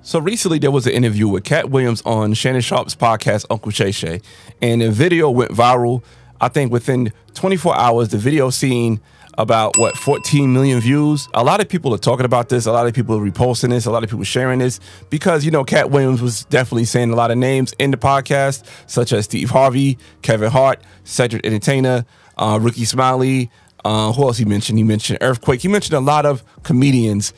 So recently there was an interview with Katt Williams on Shannon Sharpe's podcast, Uncle Shay Shay, and the video went viral. I think within 24 hours, the video seen about 14 million views. A lot of people are talking about this. A lot of people are reposting this. A lot of people sharing this because, you know, Katt Williams was definitely saying a lot of names in the podcast, such as Steve Harvey, Kevin Hart, Cedric Entertainer, Ricky Smiley. Who else he mentioned? He mentioned Earthquake. He mentioned a lot of comedians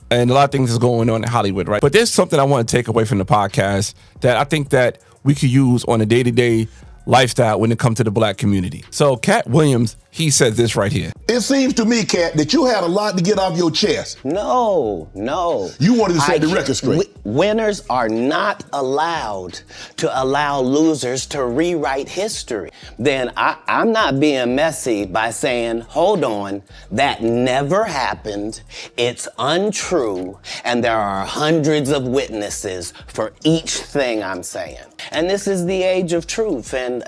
and a lot of things is going on in Hollywood, right? But there's something I want to take away from the podcast that I think that we could use on a day-to-day lifestyle when it comes to the black community. So Katt Williams, he said this right here. It seems to me, Katt, that you had a lot to get off your chest. No. You wanted to set the record straight. Winners are not allowed to allow losers to rewrite history. Then I'm not being messy by saying, hold on, that never happened, it's untrue, and there are hundreds of witnesses for each thing I'm saying. And this is the age of truth, and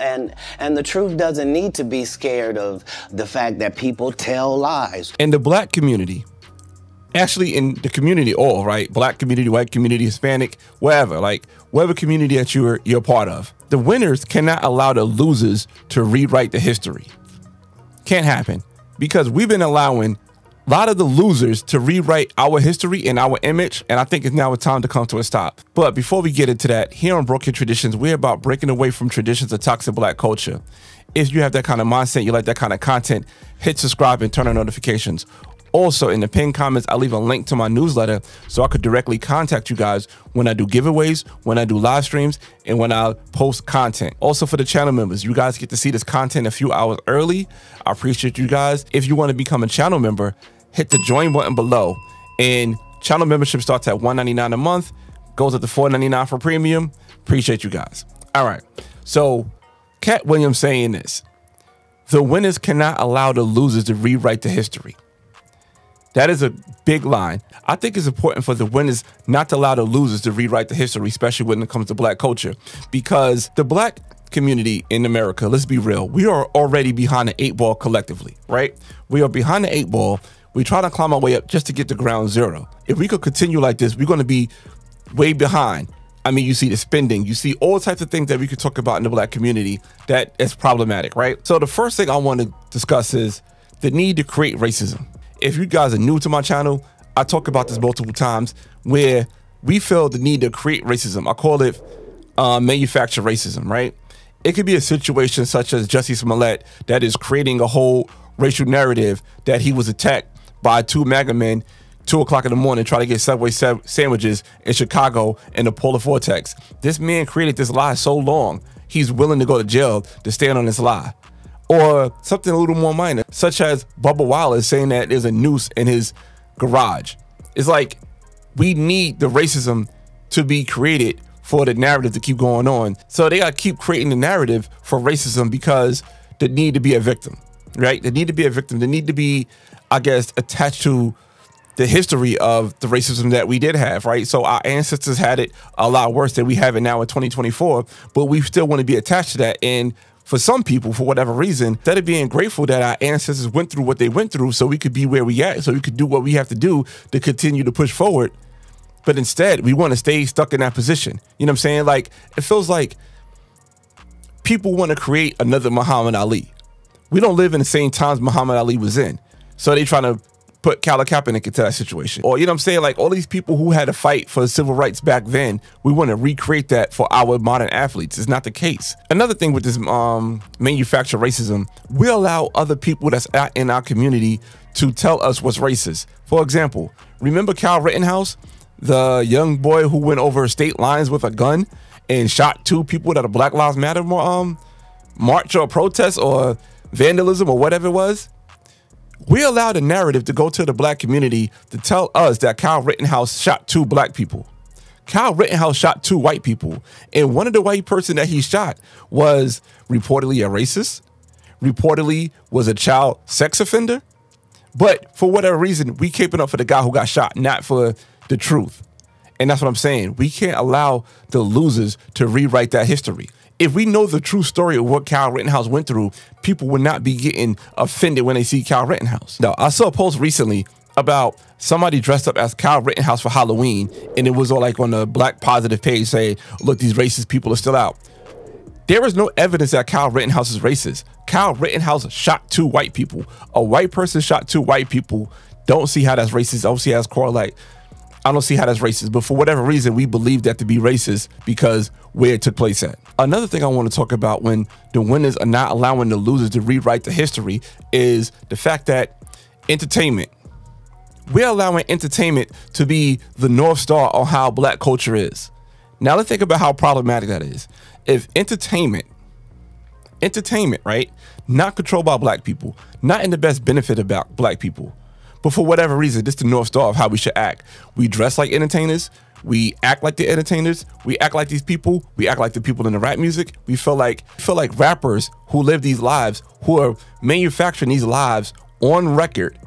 the truth doesn't need to be scared of the fact that people tell lies. In the black community, actually in the community all, right? Black community, white community, Hispanic, wherever, like whatever community that you're a part of. The winners cannot allow the losers to rewrite the history. Can't happen because we've been allowing a lot of the losers to rewrite our history and our image, and I think it's now a time to come to a stop. But before we get into that, here on Broken Traditions, we're about breaking away from traditions of toxic black culture. If you have that kind of mindset, you like that kind of content, hit subscribe and turn on notifications. Also, in the pinned comments, I'll leave a link to my newsletter so I could directly contact you guys when I do giveaways, when I do live streams, and when I post content. Also, for the channel members, you guys get to see this content a few hours early. I appreciate you guys. If you want to become a channel member, hit the join button below. And channel membership starts at $1.99 a month, goes up to $4.99 for premium. Appreciate you guys. All right. So Katt Williams saying this: the winners cannot allow the losers to rewrite the history. That is a big line. I think it's important for the winners not to allow the losers to rewrite the history, especially when it comes to black culture, because the black community in America, let's be real, we are already behind the 8 ball collectively, right? We are behind the 8 ball. We try to climb our way up just to get to ground zero. If we could continue like this, we're going to be way behind. I mean, you see the spending, you see all types of things that we could talk about in the black community that is problematic, right? So the first thing I want to discuss is the need to create racism. If you guys are new to my channel, I talk about this multiple times where we feel the need to create racism. I call it manufactured racism, right? It could be a situation such as Jussie Smollett that is creating a whole racial narrative that he was attacked by 2 MAGA men 2 o'clock in the morning trying to get Subway sandwiches in Chicago in the polar vortex. This man created this lie so long, he's willing to go to jail to stand on this lie. Or something a little more minor, such as Bubba Wallace saying that there's a noose in his garage. It's like, we need the racism to be created for the narrative to keep going on. So they gotta keep creating the narrative for racism because they need to be a victim, right? They need to be a victim. They need to be, I guess, attached to the history of the racism that we did have, right? So our ancestors had it a lot worse than we have it now in 2024, but we still want to be attached to that. And for some people, for whatever reason, instead of being grateful that our ancestors went through what they went through so we could be where we at, so we could do what we have to do to continue to push forward, but instead we want to stay stuck in that position. You know what I'm saying? Like, it feels like people want to create another Muhammad Ali. We don't live in the same times Muhammad Ali was in. So they trying to put Colin Kaepernick into that situation. Or, you know what I'm saying? Like, all these people who had to fight for civil rights back then, we want to recreate that for our modern athletes. It's not the case. Another thing with this manufactured racism, we allow other people that's in our community to tell us what's racist. For example, remember Kyle Rittenhouse, the young boy who went over state lines with a gun and shot 2 people at a Black Lives Matter march or protest or vandalism or whatever it was? We allow the narrative to go to the black community to tell us that Kyle Rittenhouse shot 2 black people. Kyle Rittenhouse shot 2 white people. And one of the white person that he shot was reportedly a racist, reportedly was a child sex offender. But for whatever reason, we keeping up for the guy who got shot, not for the truth. And that's what I'm saying. We can't allow the losers to rewrite that history. If we know the true story of what Kyle Rittenhouse went through, people would not be getting offended when they see Kyle Rittenhouse. Now, I saw a post recently about somebody dressed up as Kyle Rittenhouse for Halloween, and it was all like on the Black Positive page saying, look, these racist people are still out. There is no evidence that Kyle Rittenhouse is racist. Kyle Rittenhouse shot 2 white people. A white person shot 2 white people. Don't see how that's racist. Don't see how that's correlate. I don't see how that's racist. But for whatever reason, we believe that to be racist because where it took place at. Another thing I want to talk about when the winners are not allowing the losers to rewrite the history is the fact that entertainment. We're allowing entertainment to be the North Star on how black culture is. Now let's think about how problematic that is. If entertainment, right, not controlled by black people, not in the best benefit of black people, but for whatever reason, this is the North Star of how we should act. We dress like entertainers. We act like the entertainers. We act like these people. We act like the people in the rap music. We feel like rappers who live these lives, who are manufacturing these lives on record,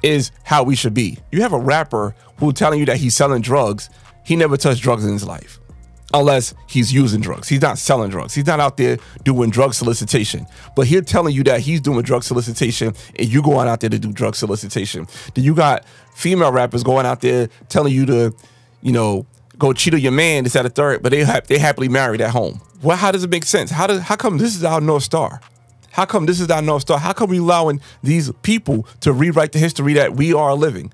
is how we should be. You have a rapper who telling you that he's selling drugs. He never touched drugs in his life. Unless he's using drugs. He's not selling drugs. He's not out there doing drug solicitation. But he's telling you that he's doing drug solicitation and you going out there to do drug solicitation. Then you got female rappers going out there telling you to, you know, go cheat on your man, this, that, a third, but they happily married at home. Well, how does it make sense? How come this is our North Star? How come this is our North Star? How come we allowing these people to rewrite the history that we are living?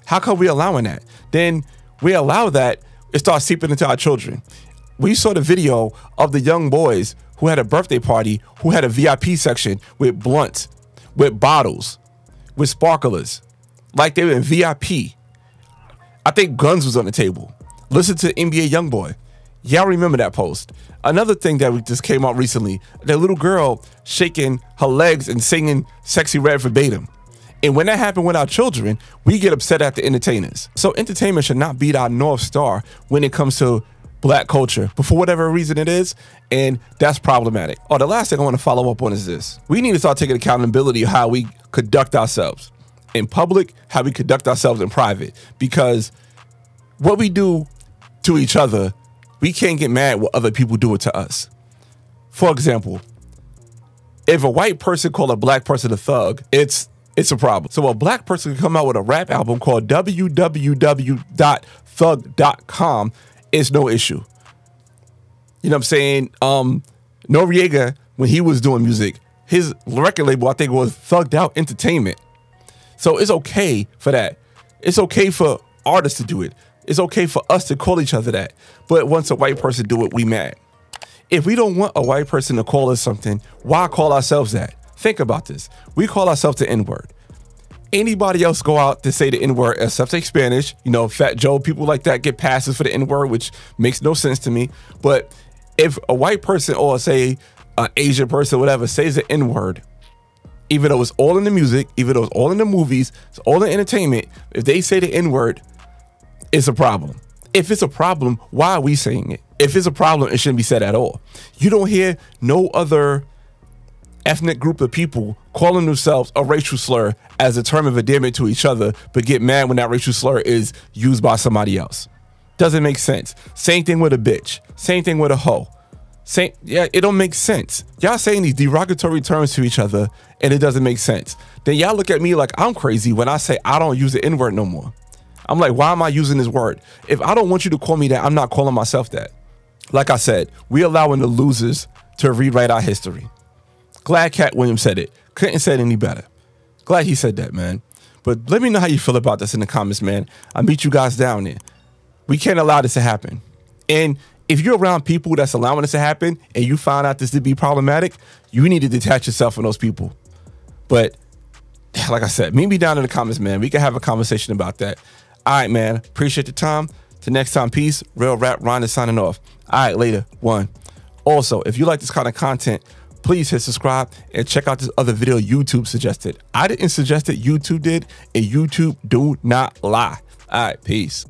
How come we allowing that? Then we allow that, it starts seeping into our children. We saw the video of the young boys who had a birthday party, who had a VIP section with blunts, with bottles, with sparklers, like they were in VIP. I think guns was on the table. Listen to NBA Youngboy. Y'all remember that post. Another thing that we just came out recently, that little girl shaking her legs and singing Sexy Red verbatim. And when that happened with our children, we get upset at the entertainers. So entertainment should not be our North Star when it comes to black culture, but for whatever reason it is, and that's problematic. Oh, the last thing I want to follow up on is this. We need to start taking accountability of how we conduct ourselves in public, how we conduct ourselves in private, because what we do to each other, we can't get mad when other people do it to us. For example, if a white person call a black person a thug, it's a problem. So a black person can come out with a rap album called www.thug.com. It's no issue. You know what I'm saying? Noriega, when he was doing music, his record label, I think, was Thugged Out Entertainment. So it's okay for that. It's okay for artists to do it. It's okay for us to call each other that. But once a white person do it, we mad. If we don't want a white person to call us something, why call ourselves that? Think about this. We call ourselves the N-word. Anybody else go out to say the N-word except say Spanish, you know, Fat Joe, people like that get passes for the N-word, which makes no sense to me. But if a white person or say an Asian person, whatever, says the N-word, even though it's all in the music, even though it's all in the movies, it's all in entertainment, if they say the N-word, it's a problem. If it's a problem, why are we saying it? If it's a problem, it shouldn't be said at all. You don't hear no other ethnic group of people calling themselves a racial slur as a term of endearment to each other, but get mad when that racial slur is used by somebody else. Doesn't make sense. Same thing with a bitch. Same thing with a hoe. Yeah, it don't make sense. Y'all saying these derogatory terms to each other and it doesn't make sense. Then y'all look at me like I'm crazy when I say I don't use the N-word no more. I'm like, why am I using this word? If I don't want you to call me that, I'm not calling myself that. Like I said, we allowing the losers to rewrite our history. Glad Katt Williams said it. Couldn't say it any better. Glad he said that, man. But let me know how you feel about this in the comments, man. I'll meet you guys down there. We can't allow this to happen. And if you're around people that's allowing this to happen and you find out this to be problematic, you need to detach yourself from those people. But like I said, meet me down in the comments, man. We can have a conversation about that. All right, man. Appreciate the time. Till next time, peace. Real Rap Ron is signing off. All right, later. One. Also, if you like this kind of content, please hit subscribe and check out this other video YouTube suggested. I didn't suggest it, YouTube did, and YouTube do not lie. All right, peace.